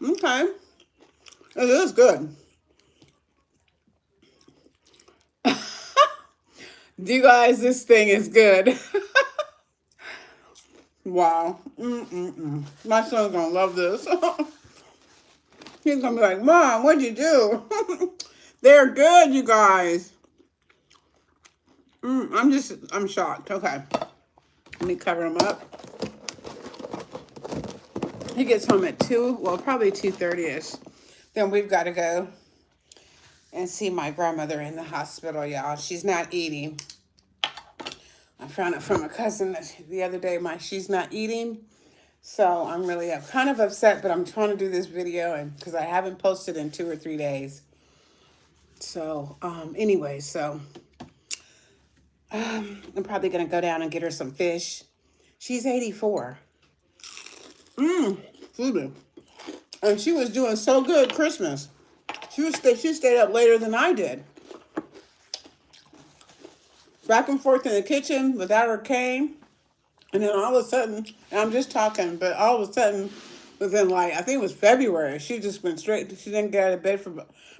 Okay. It is good. You guys, this thing is good. Wow. My son's gonna love this. He's gonna be like, Mom, what'd you do? They're good, you guys. I'm shocked. Okay. Let me cover him up. He gets home at 2, well, probably 2:30ish. Then we've got to go and see my grandmother in the hospital, y'all. She's not eating. I found it from a cousin the other day. She's not eating. So I'm really kind of upset, but I'm trying to do this video and because I haven't posted in 2 or 3 days. So anyway, so I'm probably going to go down and get her some fish. She's 84. Excuse me. And she was doing so good Christmas. She stayed up later than I did. Back and forth in the kitchen without her cane. And then all of a sudden, and I'm just talking, but all of a sudden, within I think it was February, she just went straight. She didn't get out of bed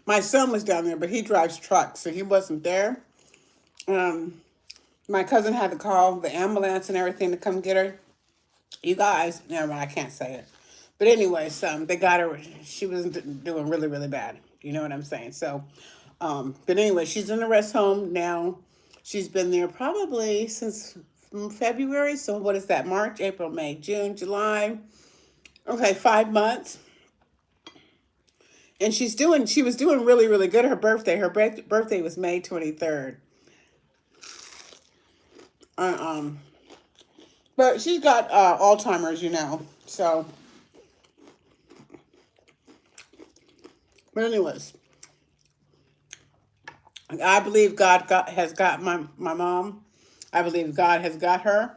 my son was down there, but he drives trucks, so he wasn't there. My cousin had to call the ambulance and everything to come get her. You guys, never mind, I can't say it. But anyway, they got her. She was doing really, really bad. You know what I'm saying? So, but anyway, she's in the rest home now. She's been there probably since February. So what is that? March, April, May, June, July. Okay, 5 months. And she was doing really, really good. Her birthday was May 23rd. But she's got Alzheimer's, you know. So, but anyways, I believe God has got my mom. I believe God has got her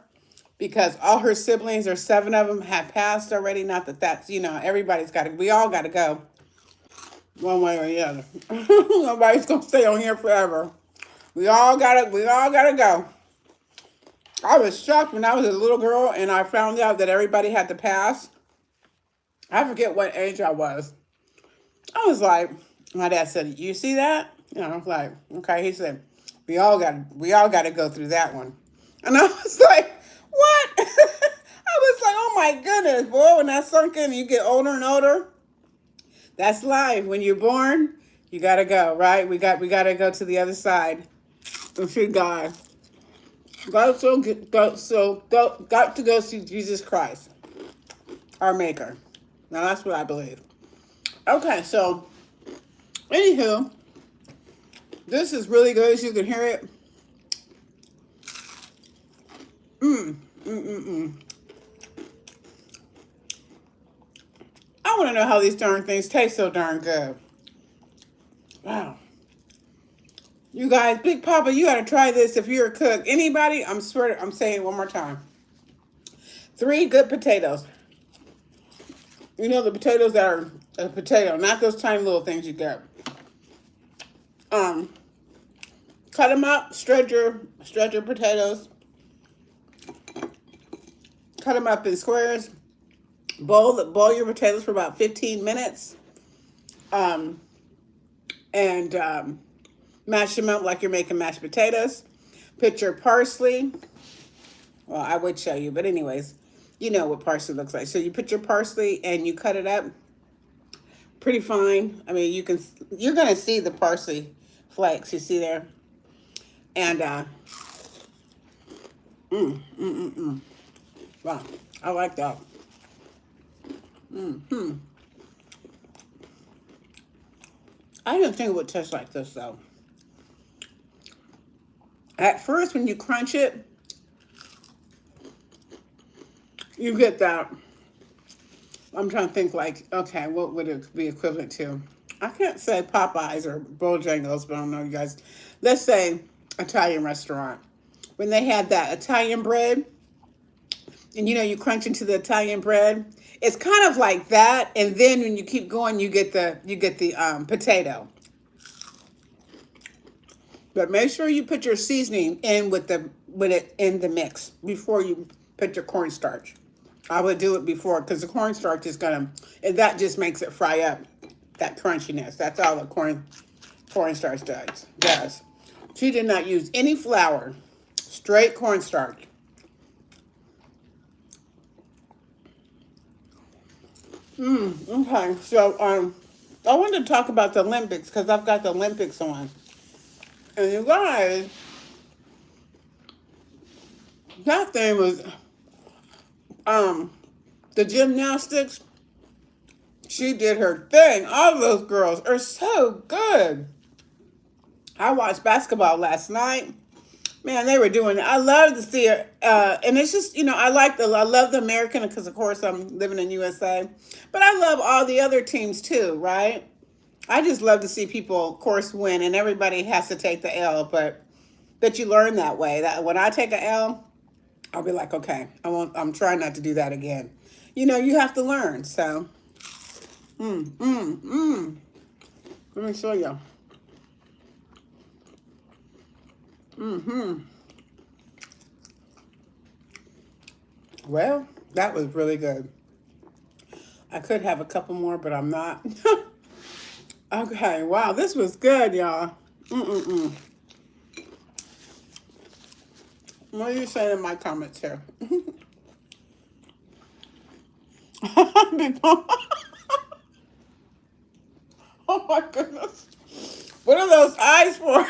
because all her siblings, or 7 of them, have passed already. Not that that's, everybody's got to, we all got to go one way or the other. Nobody's going to stay on here forever. We all got to go. I was shocked when I was a little girl and I found out that everybody had to pass. I forget what age I was. I was like, my dad said, "You see that?" And I was like, "Okay." He said, we all got to go through that one." And I was like, "What?" I was like, "Oh my goodness, boy!" When that sunk in, you get older and older. That's life. When you're born, you gotta go, right? We got to go to the other side and see God. Got to go see Jesus Christ, our Maker. Now that's what I believe. Okay, so anywho, this is really good, as you can hear it. I want to know how these darn things taste so darn good. Wow. You guys, Big Papa, you got to try this if you're a cook. Anybody, I'm saying it one more time. 3 good potatoes. You know, the potatoes that are a potato, not those tiny little things you get. Cut them up, stretch your potatoes. cut them up in squares. Boil your potatoes for about 15 minutes. And mash them up like you're making mashed potatoes. Put your parsley. Well, I would show you, but anyways, you know what parsley looks like. So you put your parsley and you cut it up pretty fine. I mean, you're gonna see the parsley flakes. You see there, and wow, I like that. I didn't think it would taste like this though. At first, when you crunch it, you get that. I'm trying to think like, okay, what would it be equivalent to? I can't say Popeyes or Bojangles, but I don't know, you guys. Let's say Italian restaurant. When they had that Italian bread, and you know, you crunch into the Italian bread, it's kind of like that. And then when you keep going, you get the potato. But make sure you put your seasoning in with it in the mix before you put your cornstarch. I would do it before because the cornstarch is and that just makes it fry up that crunchiness. That's all the cornstarch does. She did not use any flour, straight cornstarch. Okay, so I wanted to talk about the Olympics because I've got the Olympics on. And you guys, that thing was, the gymnastics, she did her thing. All of those girls are so good. I watched basketball last night. Man, they were doing it. I love to see it. And it's just, you know, I love the American because, of course, I'm living in USA. But I love all the other teams too, right? I just love to see people, of course, win, and everybody has to take the L, but that you learn that way. That when I take an L, I'll be like, okay, I'm trying not to do that again. You know, you have to learn. So, let me show you. Well, that was really good. I could have a couple more, but I'm not. Okay, wow, this was good, y'all. What are you saying in my comments here? Oh my goodness. What are those eyes for?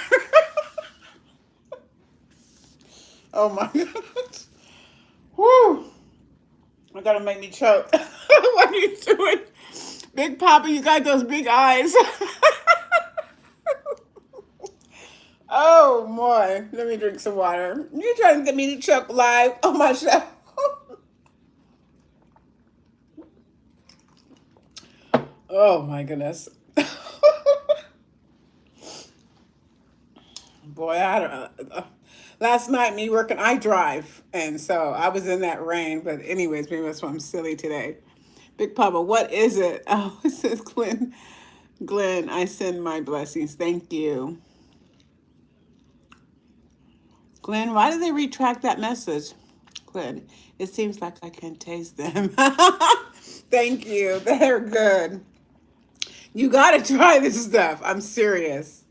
Oh my goodness. Whew. I gotta make me choke. What are you doing? Big Papa, you got those big eyes. Oh boy. Let me drink some water. You're trying to get me to choke live on my show. Oh my goodness. Boy, I don't. Last night, me working, I drive, and so I was in that rain. But anyways, maybe that's why I'm silly today. Big Papa, what is it? Oh, it says Glenn. Glenn, I send my blessings. Thank you. Glenn, why did they retract that message? Glenn, it seems like I can taste them. Thank you. They're good. You got to try this stuff. I'm serious.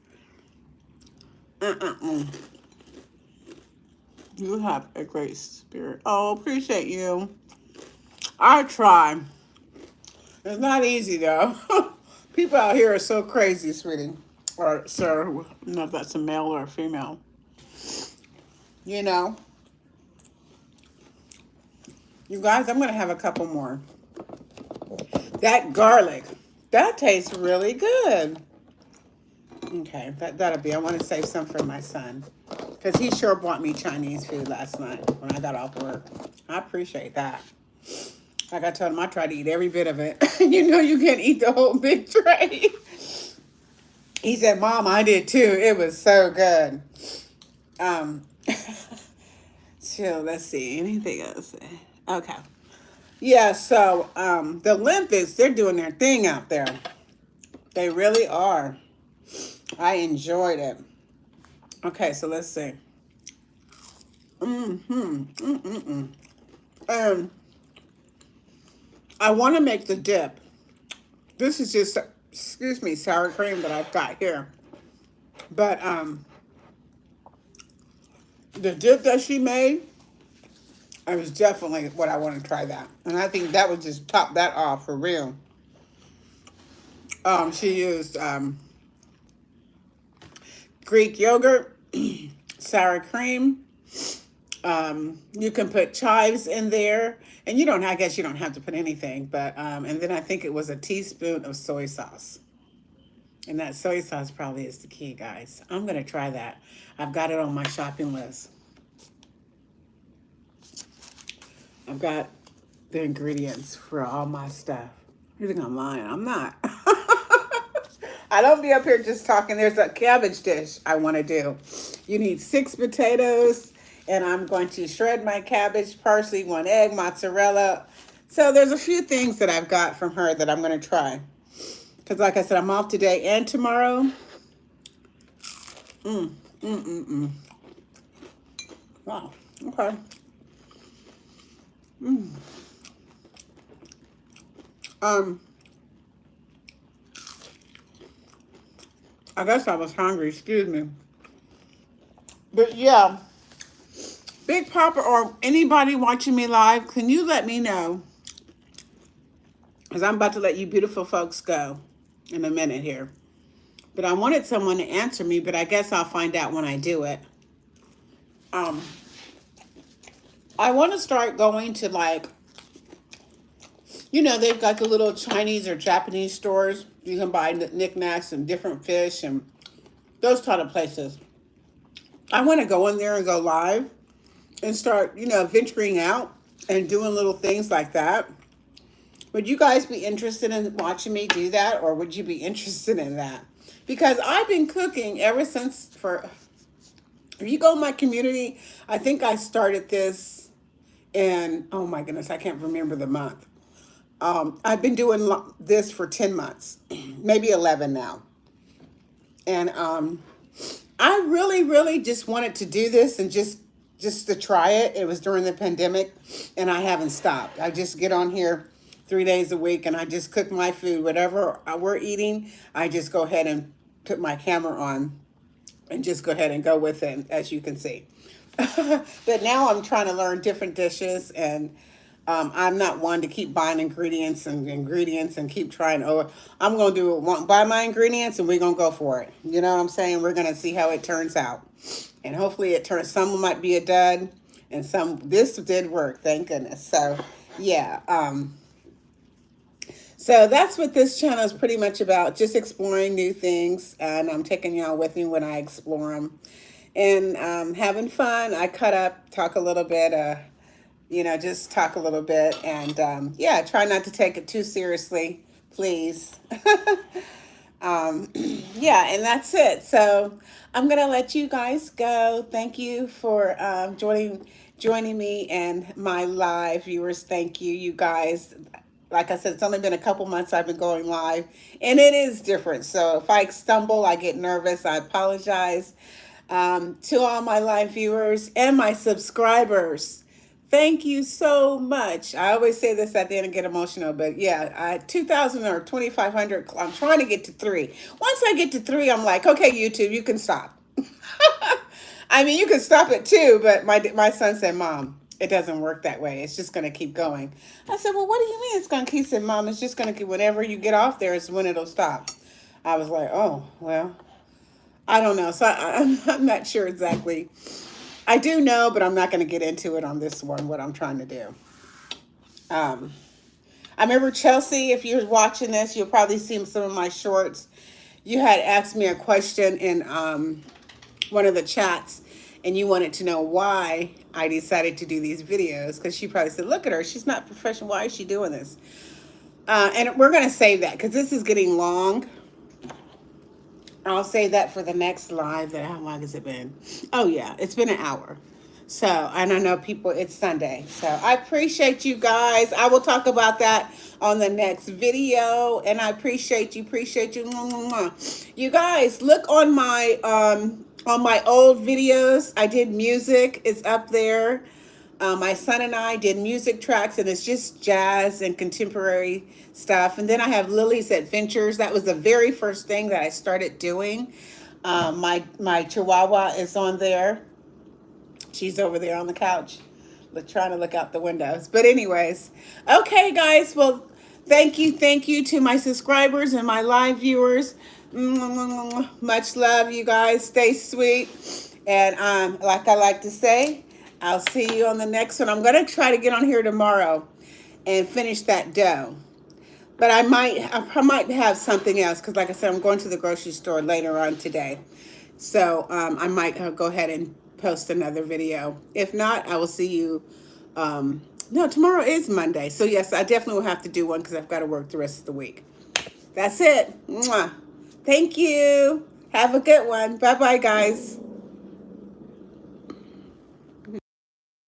You have a great spirit. Oh, appreciate you. I try. It's not easy, though. People out here are so crazy, sweetie. Or, sir, I don't know if that's a male or a female. You know. You guys, I'm going to have a couple more. That garlic, that tastes really good. Okay, that'll be. I want to save some for my son. Because he sure bought me Chinese food last night when I got off work. I appreciate that. Like I told him, I tried to eat every bit of it. You know you can't eat the whole big tray. He said, Mom, I did too. It was so good. So let's see. Anything else? Okay. Yeah, so the Olympics, they're doing their thing out there. They really are. I enjoyed it. Okay, so let's see. I want to make the dip. This is just, excuse me, sour cream that I've got here. But the dip that she made, it was definitely what I want to try that. And I think that would just top that off for real. She used Greek yogurt, sour cream. You can put chives in there, and you don't. I guess you don't have to put anything, but and then I think it was a teaspoon of soy sauce, and that soy sauce probably is the key, guys. I'm gonna try that. I've got it on my shopping list. I've got the ingredients for all my stuff. You think I'm lying? I'm not. I don't be up here just talking. There's a cabbage dish I want to do. You need 6 potatoes, and I'm going to shred my cabbage, parsley, 1 egg, mozzarella. So there's a few things that I've got from her that I'm going to try. Because like I said, I'm off today and tomorrow. Wow. Okay. I guess I was hungry, excuse me. But yeah, Big Papa or anybody watching me live, can you let me know? Because I'm about to let you beautiful folks go in a minute here. But I wanted someone to answer me, but I guess I'll find out when I do it. I want to start going to, like, you know, they've got the little Chinese or Japanese stores. You can buy knickknacks and different fish and those kind of places. I want to go in there and go live and start, you know, venturing out and doing little things like that. Would you guys be interested in watching me do that, or would you be interested in that? Because I've been cooking ever since if you go in my community, I think I started this in, oh my goodness, I can't remember the month. I've been doing this for 10 months, maybe 11 now. And I really just wanted to do this and just to try it. It was during the pandemic, and I haven't stopped. I just get on here 3 days a week, and I just cook my food. Whatever we're eating, I just go ahead and put my camera on and just go ahead and go with it, as you can see. But now I'm trying to learn different dishes, and I'm not one to keep buying ingredients and keep trying. Oh, I'm going to buy my ingredients, and we're going to go for it. You know what I'm saying? We're going to see how it turns out. And hopefully some might be a dud, and this did work, thank goodness. So, yeah. So that's what this channel is pretty much about, just exploring new things, and I'm taking y'all with me when I explore them. And having fun. I cut up, talk a little bit, you know, just talk a little bit, and yeah, try not to take it too seriously, please. Yeah, and that's it. So I'm gonna let you guys go. Thank you for joining me and my live viewers. Thank you, you guys. Like I said, it's only been a couple months I've been going live, and it is different. So if I stumble, I get nervous, I apologize. To all my live viewers and my subscribers, thank you so much. I always say this at the end and get emotional, but yeah, 2,000 or 2,500, I'm trying to get to 3. Once I get to 3, I'm like, okay, YouTube, you can stop. I mean, you can stop at 2, but my son said, Mom, it doesn't work that way. It's just going to keep going. I said, well, what do you mean it's going to keep? He said, Mom, it's just going to keep, whenever you get off there is when it'll stop. I was like, oh, well, I don't know. So I'm not sure exactly. I do know, but I'm not going to get into it on this one, what I'm trying to do. I remember Chelsea, if you're watching this, you'll probably see some of my shorts. You had asked me a question in one of the chats, and you wanted to know why I decided to do these videos, because she probably said, look at her, she's not professional, why is she doing this? And we're going to save that, because this is getting long. I'll save that for the next live. How long has it been? Oh yeah, it's been an hour. So, and I know people, it's Sunday. So I appreciate you guys. I will talk about that on the next video. And I appreciate you. You guys, look on my old videos. I did music. It's up there. My son and I did music tracks, and it's just jazz and contemporary stuff. And then I have Lily's Adventures. That was the very first thing that I started doing. My Chihuahua is on there. She's over there on the couch, trying to look out the windows. But anyways, okay, guys. Well, thank you to my subscribers and my live viewers. Much love, you guys. Stay sweet. And like I like to say, I'll see you on the next one. I'm going to try to get on here tomorrow and finish that dough. But I might have something else because, like I said, I'm going to the grocery store later on today. So I might go ahead and post another video. If not, I will see you. No, tomorrow is Monday. So, yes, I definitely will have to do one because I've got to work the rest of the week. That's it. Mwah. Thank you. Have a good one. Bye-bye, guys.